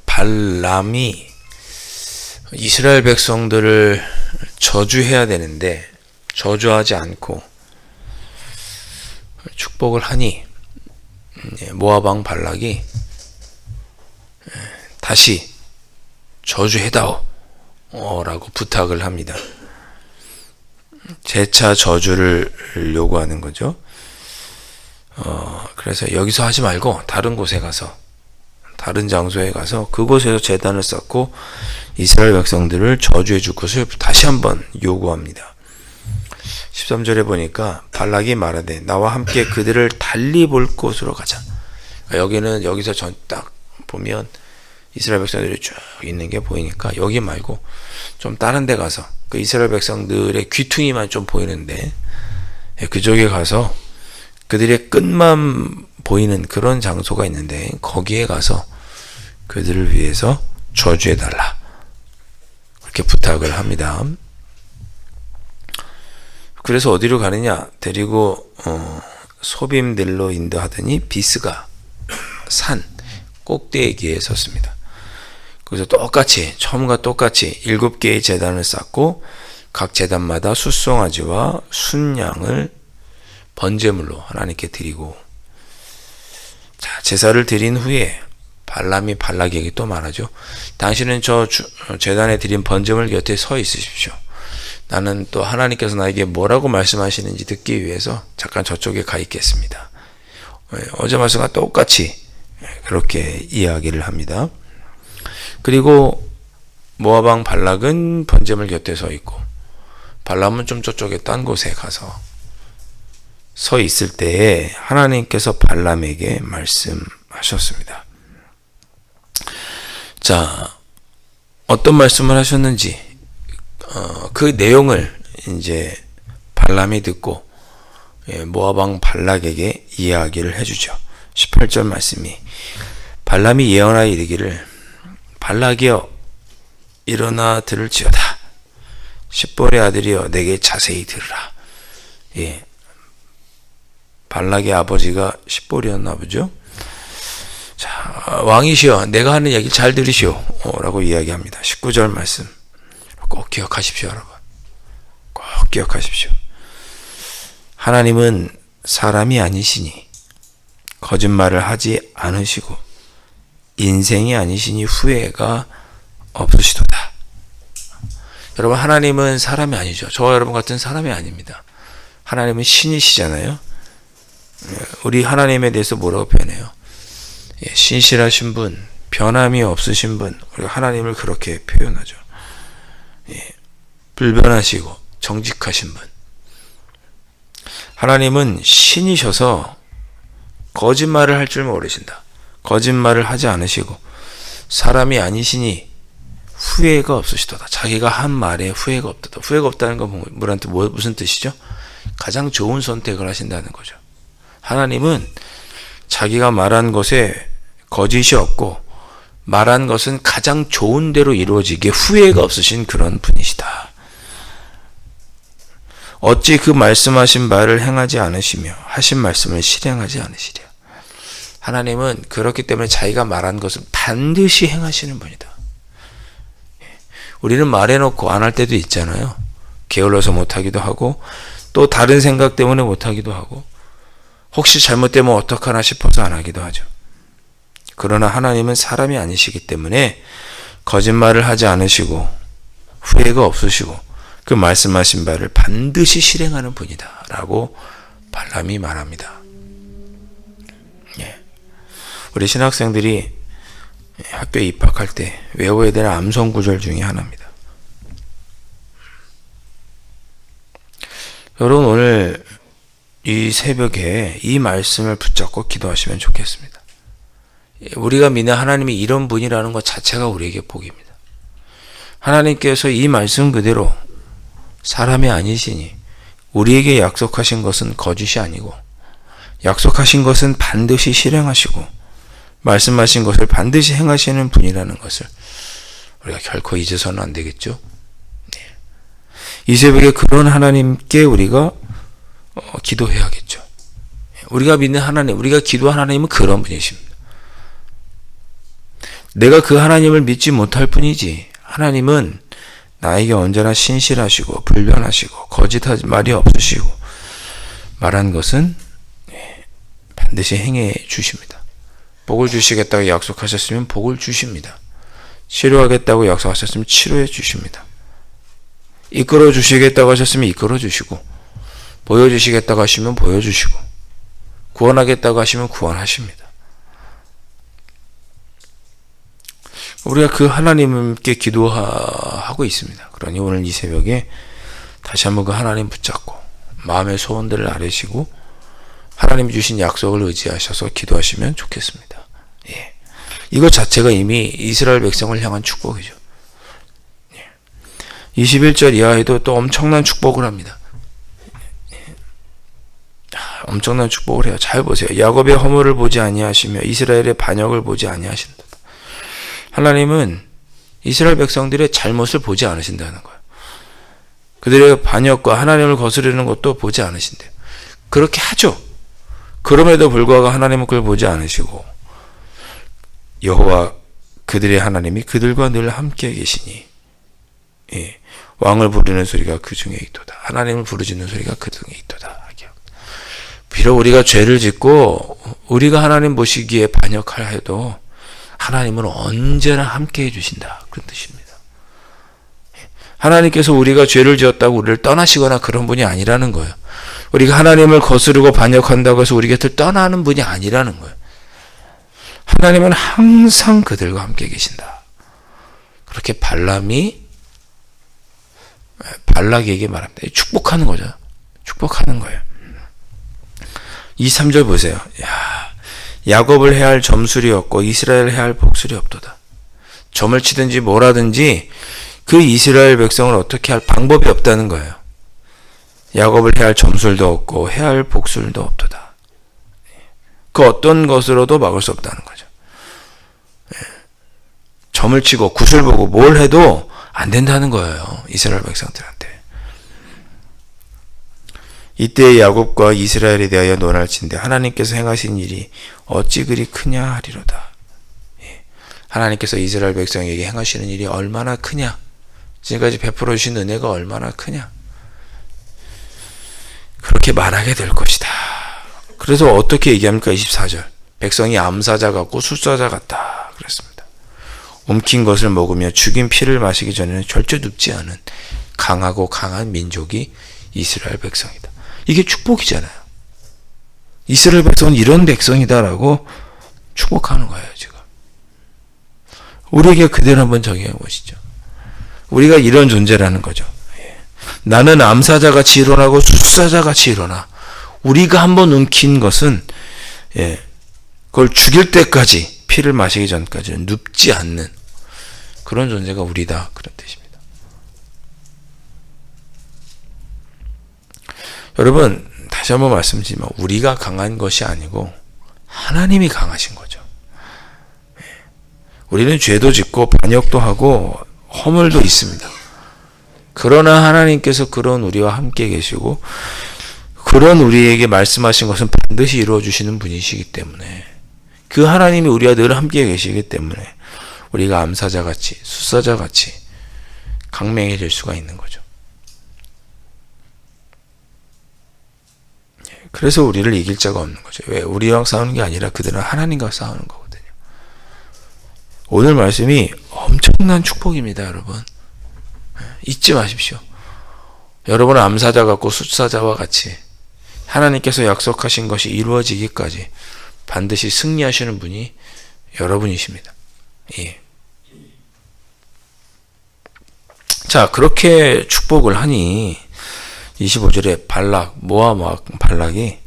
발람이 이스라엘 백성들을 저주해야 되는데 저주하지 않고 축복을 하니 모압 왕 발락이 다시 저주해다오 라고 부탁을 합니다. 재차 저주를 요구하는 거죠. 그래서 여기서 하지 말고 다른 곳에 가서, 다른 장소에 가서 그곳에서 제단을 쌓고 이스라엘 백성들을 저주해 줄 것을 다시 한번 요구합니다. 13절에 보니까 발락이 말하되 나와 함께 그들을 달리 볼 곳으로 가자. 여기는 여기서 딱 보면 이스라엘 백성들이 쭉 있는 게 보이니까 여기 말고 좀 다른 데 가서 그 이스라엘 백성들의 귀퉁이만 좀 보이는데 그쪽에 가서 그들의 끝만 보이는 그런 장소가 있는데 거기에 가서 그들을 위해서 저주해달라, 그렇게 부탁을 합니다. 그래서 어디로 가느냐, 데리고 소빔들로 인도하더니 비스가 산 꼭대기에 섰습니다. 그래서 똑같이, 처음과 똑같이 7개의 제단을 쌓고 각 제단마다 숫송아지와 순양을 번제물로 하나님께 드리고, 자, 제사를 드린 후에 발람이 발락에게 또 말하죠. 당신은 저 제단에 드린 번제물 곁에 서 있으십시오. 나는 또 하나님께서 나에게 뭐라고 말씀하시는지 듣기 위해서 잠깐 저쪽에 가 있겠습니다. 어제 말씀과 똑같이 그렇게 이야기를 합니다. 그리고 모압 왕 발락은 번제물 곁에 서 있고 발람은 좀 저쪽에 딴 곳에 가서 서 있을 때에 하나님께서 발람에게 말씀하셨습니다. 자, 어떤 말씀을 하셨는지 그 내용을 이제 발람이 듣고 모압 왕 발락에게 이야기를 해주죠. 18절 말씀이, 발람이 예언하여 이르기를 발락이여 일어나 들을지어다. 십볼의 아들이여 내게 자세히 들으라. 예, 발락의 아버지가 십볼이었나 보죠. 자, 왕이시여 내가 하는 얘기 잘 들으시오 라고 이야기합니다. 19절 말씀 꼭 기억하십시오. 여러분, 꼭 기억하십시오. 하나님은 사람이 아니시니 거짓말을 하지 않으시고 인생이 아니시니 후회가 없으시도다. 여러분, 하나님은 사람이 아니죠. 저와 여러분 같은 사람이 아닙니다. 하나님은 신이시잖아요. 우리 하나님에 대해서 뭐라고 표현해요? 신실하신 분, 변함이 없으신 분, 우리가 하나님을 그렇게 표현하죠. 불변하시고 정직하신 분. 하나님은 신이셔서 거짓말을 할 줄 모르신다. 거짓말을 하지 않으시고 사람이 아니시니 후회가 없으시도다. 자기가 한 말에 후회가 없다. 후회가 없다는 건 무슨 뜻이죠? 가장 좋은 선택을 하신다는 거죠. 하나님은 자기가 말한 것에 거짓이 없고 말한 것은 가장 좋은 대로 이루어지게 후회가 없으신 그런 분이시다. 어찌 그 말씀하신 말을 행하지 않으시며 하신 말씀을 실행하지 않으시랴. 하나님은 그렇기 때문에 자기가 말한 것을 반드시 행하시는 분이다. 우리는 말해놓고 안 할 때도 있잖아요. 게을러서 못하기도 하고 또 다른 생각 때문에 못하기도 하고 혹시 잘못되면 어떡하나 싶어서 안 하기도 하죠. 그러나 하나님은 사람이 아니시기 때문에 거짓말을 하지 않으시고 후회가 없으시고 그 말씀하신 바를 반드시 실행하는 분이다 라고 발람이 말합니다. 우리 신학생들이 학교에 입학할 때 외워야 되는 암송 구절 중에 하나입니다. 여러분, 오늘 이 새벽에 이 말씀을 붙잡고 기도하시면 좋겠습니다. 우리가 믿는 하나님이 이런 분이라는 것 자체가 우리에게 복입니다. 하나님께서 이 말씀 그대로 사람이 아니시니 우리에게 약속하신 것은 거짓이 아니고 약속하신 것은 반드시 실행하시고 말씀하신 것을 반드시 행하시는 분이라는 것을 우리가 결코 잊어서는 안 되겠죠. 이 새벽에 그런 하나님께 우리가 기도해야겠죠. 우리가 믿는 하나님, 우리가 기도한 하나님은 그런 분이십니다. 내가 그 하나님을 믿지 못할 뿐이지 하나님은 나에게 언제나 신실하시고 불변하시고 거짓할 말이 없으시고 말한 것은 반드시 행해 주십니다. 복을 주시겠다고 약속하셨으면 복을 주십니다. 치료하겠다고 약속하셨으면 치료해 주십니다. 이끌어 주시겠다고 하셨으면 이끌어 주시고 보여주시겠다고 하시면 보여주시고 구원하겠다고 하시면 구원하십니다. 우리가 그 하나님께 기도하고 있습니다. 그러니 오늘 이 새벽에 다시 한번 그 하나님 붙잡고 마음의 소원들을 아뢰시고 하나님이 주신 약속을 의지하셔서 기도하시면 좋겠습니다. 예. 이것 자체가 이미 이스라엘 백성을 향한 축복이죠. 21절 이하에도 또 엄청난 축복을 합니다. 엄청난 축복을 해요. 잘 보세요. 야곱의 허물을 보지 아니하시며 이스라엘의 반역을 보지 아니하신다. 하나님은 이스라엘 백성들의 잘못을 보지 않으신다는 거예요. 그들의 반역과 하나님을 거스르는 것도 보지 않으신대요. 그렇게 하죠. 그럼에도 불구하고 하나님은 그걸 보지 않으시고 여호와 그들의 하나님이 그들과 늘 함께 계시니 예, 왕을 부르는 소리가 그 중에 있도다. 하나님을 부르짖는 소리가 그 중에 있도다. 비록 우리가 죄를 짓고 우리가 하나님 보시기에 반역하여도 하나님은 언제나 함께 해주신다. 그런 뜻입니다. 하나님께서 우리가 죄를 지었다고 우리를 떠나시거나 그런 분이 아니라는 거예요. 우리가 하나님을 거스르고 반역한다고 해서 우리 곁을 떠나는 분이 아니라는 거예요. 하나님은 항상 그들과 함께 계신다. 그렇게 발락에게 말합니다. 축복하는 거죠. 축복하는 거예요. 23절 보세요. 야곱을 해야 할 점술이 없고 이스라엘을 해야 할 복술이 없도다. 점을 치든지 뭘 하든지 그 이스라엘 백성을 어떻게 할 방법이 없다는 거예요. 야곱을 해야 할 점술도 없고 해야 할 복술도 없도다. 그 어떤 것으로도 막을 수 없다는 거죠. 점을 치고 굿을 보고 뭘 해도 안 된다는 거예요. 이스라엘 백성들한테. 이때 야곱과 이스라엘에 대하여 논할진대 하나님께서 행하신 일이 어찌 그리 크냐 하리로다. 하나님께서 이스라엘 백성에게 행하시는 일이 얼마나 크냐, 지금까지 베풀어 주신 은혜가 얼마나 크냐, 그렇게 말하게 될 것이다. 그래서 어떻게 얘기합니까? 24절 백성이 암사자 같고 숫사자 같다 그랬습니다. 움킨 것을 먹으며 죽인 피를 마시기 전에는 절대 눕지 않은 강하고 강한 민족이 이스라엘 백성이다. 이게 축복이잖아요. 이스라엘 백성은 이런 백성이다라고 축복하는 거예요, 지금. 우리에게 그대로 한번 적용해 보시죠. 우리가 이런 존재라는 거죠. 나는 암사자같이 일어나고 숫사자같이 일어나. 우리가 한번 움킨 것은 그걸 죽일 때까지 피를 마시기 전까지는 눕지 않는 그런 존재가 우리다. 그런 뜻입니다. 여러분 다시 한번 말씀드리지만 우리가 강한 것이 아니고 하나님이 강하신 거죠. 우리는 죄도 짓고 반역도 하고 허물도 있습니다. 그러나 하나님께서 그런 우리와 함께 계시고 그런 우리에게 말씀하신 것은 반드시 이루어 주시는 분이시기 때문에 그 하나님이 우리와 늘 함께 계시기 때문에 우리가 암사자같이 숫사자같이 강맹해질 수가 있는 거죠. 그래서 우리를 이길 자가 없는 거죠. 왜? 우리랑 싸우는 게 아니라 그들은 하나님과 싸우는 거거든요. 오늘 말씀이 엄청난 축복입니다, 여러분. 잊지 마십시오. 여러분은 암사자 같고 숫사자와 같이 하나님께서 약속하신 것이 이루어지기까지 반드시 승리하시는 분이 여러분이십니다. 예. 자, 그렇게 축복을 하니 25절에 모압 발락이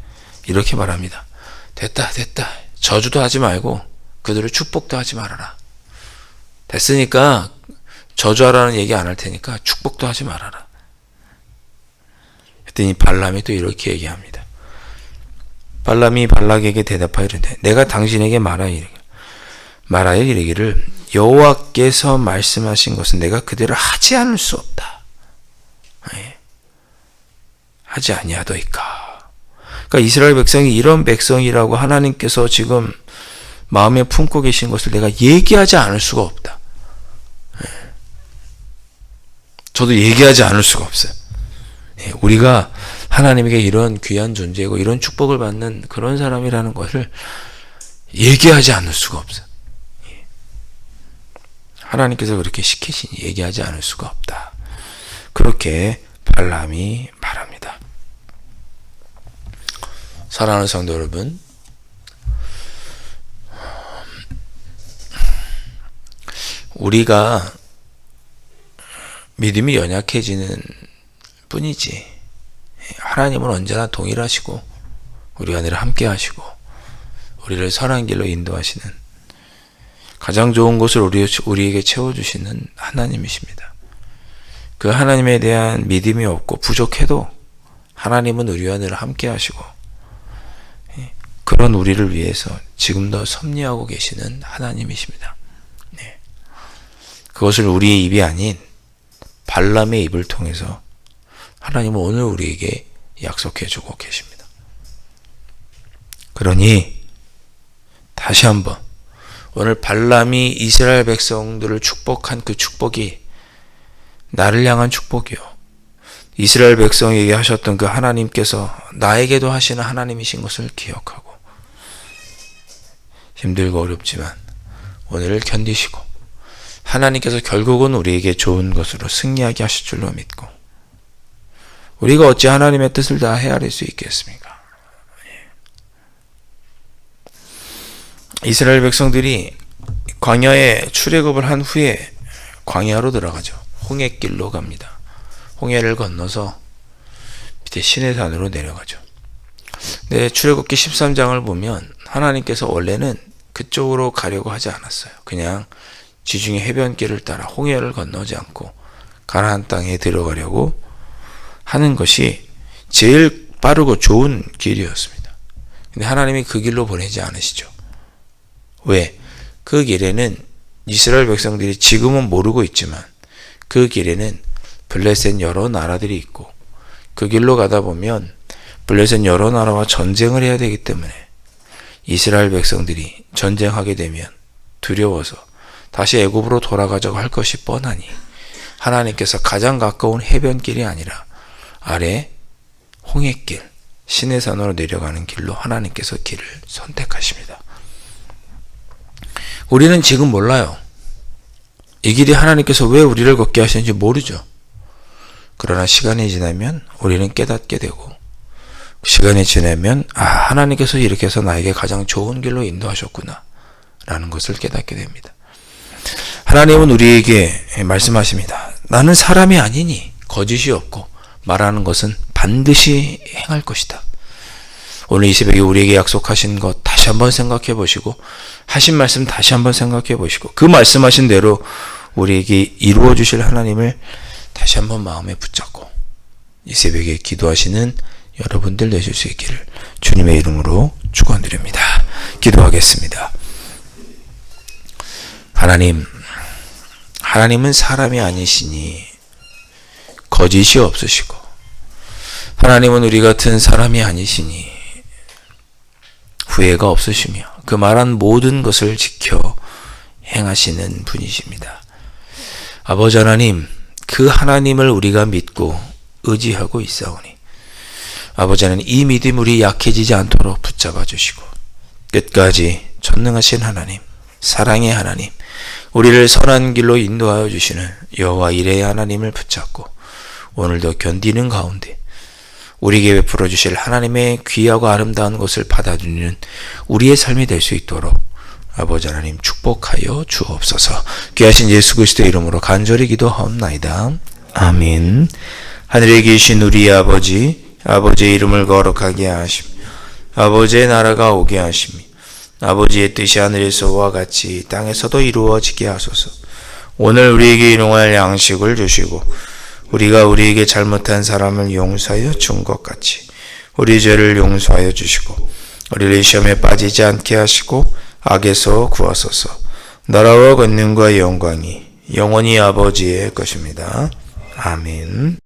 이렇게 말합니다. 됐다. 저주도 하지 말고 그들을 축복도 하지 말아라. 됐으니까 저주하라는 얘기 안 할 테니까 축복도 하지 말아라. 그랬더니 발람이 또 이렇게 얘기합니다. 발람이 발락에게 대답하여 이르되 내가 당신에게 말하여 이르기를 여호와께서 말씀하신 것은 내가 그대로 하지 않을 수 없다. 하지 아니하더이까. 그러니까 이스라엘 백성이 이런 백성이라고 하나님께서 지금 마음에 품고 계신 것을 내가 얘기하지 않을 수가 없다. 저도 얘기하지 않을 수가 없어요. 우리가 하나님에게 이런 귀한 존재고 이런 축복을 받는 그런 사람이라는 것을 얘기하지 않을 수가 없어요. 하나님께서 그렇게 시키시니 얘기하지 않을 수가 없다. 그렇게 발람이 말합니다. 사랑하는 성도 여러분, 우리가 믿음이 연약해지는 뿐이지 하나님은 언제나 동일하시고 우리가 늘 함께 하시고 우리를 선한 길로 인도하시는 가장 좋은 것을 우리에게 채워주시는 하나님이십니다. 그 하나님에 대한 믿음이 없고 부족해도 하나님은 우리와 늘 함께 하시고 그런 우리를 위해서 지금도 섭리하고 계시는 하나님이십니다. 그것을 우리의 입이 아닌 발람의 입을 통해서 하나님은 오늘 우리에게 약속해 주고 계십니다. 그러니 다시 한번 오늘 발람이 이스라엘 백성들을 축복한 그 축복이 나를 향한 축복이요, 이스라엘 백성에게 하셨던 그 하나님께서 나에게도 하시는 하나님이신 것을 기억하고 힘들고 어렵지만 오늘을 견디시고 하나님께서 결국은 우리에게 좋은 것으로 승리하게 하실 줄로 믿고 우리가 어찌 하나님의 뜻을 다 헤아릴 수 있겠습니까? 이스라엘 백성들이 광야에 출애굽을 한 후에 광야로 들어가죠. 홍해길로 갑니다. 홍해를 건너서 밑에 시내산으로 내려가죠. 네, 출애굽기 13장을 보면 하나님께서 원래는 그쪽으로 가려고 하지 않았어요. 그냥 지중해 해변길을 따라 홍해를 건너지 않고 가나안 땅에 들어가려고 하는 것이 제일 빠르고 좋은 길이었습니다. 근데 하나님이 그 길로 보내지 않으시죠. 왜? 그 길에는 이스라엘 백성들이 지금은 모르고 있지만 그 길에는 블레셋 여러 나라들이 있고 그 길로 가다 보면 블레셋 여러 나라와 전쟁을 해야 되기 때문에 이스라엘 백성들이 전쟁하게 되면 두려워서 다시 애굽으로 돌아가자고 할 것이 뻔하니 하나님께서 가장 가까운 해변길이 아니라 아래 홍해길, 시내산으로 내려가는 길로 하나님께서 길을 선택하십니다. 우리는 지금 몰라요. 이 길이 하나님께서 왜 우리를 걷게 하시는지 모르죠. 그러나 시간이 지나면 우리는 깨닫게 되고 시간이 지나면 하나님께서 이렇게 해서 나에게 가장 좋은 길로 인도하셨구나 라는 것을 깨닫게 됩니다. 하나님은 우리에게 말씀하십니다. 나는 사람이 아니니 거짓이 없고 말하는 것은 반드시 행할 것이다. 오늘 이 새벽에 우리에게 약속하신 것 다시 한번 생각해 보시고 하신 말씀 다시 한번 생각해 보시고 그 말씀하신 대로 우리에게 이루어 주실 하나님을 다시 한번 마음에 붙잡고 이 새벽에 기도하시는 여러분들 되실 수 있기를 주님의 이름으로 축원드립니다. 기도하겠습니다. 하나님은 사람이 아니시니 거짓이 없으시고 하나님은 우리 같은 사람이 아니시니 후회가 없으시며 그 말한 모든 것을 지켜 행하시는 분이십니다. 아버지 하나님, 그 하나님을 우리가 믿고 의지하고 있사오니 아버지 하나님, 이 믿음 우리 약해지지 않도록 붙잡아 주시고 끝까지 전능하신 하나님, 사랑의 하나님, 우리를 선한 길로 인도하여 주시는 여호와 이레의 하나님을 붙잡고 오늘도 견디는 가운데 우리에게 베풀어 주실 하나님의 귀하고 아름다운 것을 받아들이는 우리의 삶이 될 수 있도록 아버지 하나님 축복하여 주옵소서. 귀하신 예수 그리스도의 이름으로 간절히 기도하옵나이다. 아멘. 하늘에 계신 우리 아버지, 아버지의 이름을 거룩하게 하시며 아버지의 나라가 오게 하시며 아버지의 뜻이 하늘에서와 같이 땅에서도 이루어지게 하소서. 오늘 우리에게 일용할 양식을 주시고 우리가 우리에게 잘못한 사람을 용서하여 준 것 같이 우리 죄를 용서하여 주시고 우리를 시험에 빠지지 않게 하시고 악에서 구하소서. 나라와 권능과 영광이 영원히 아버지의 것입니다. 아멘.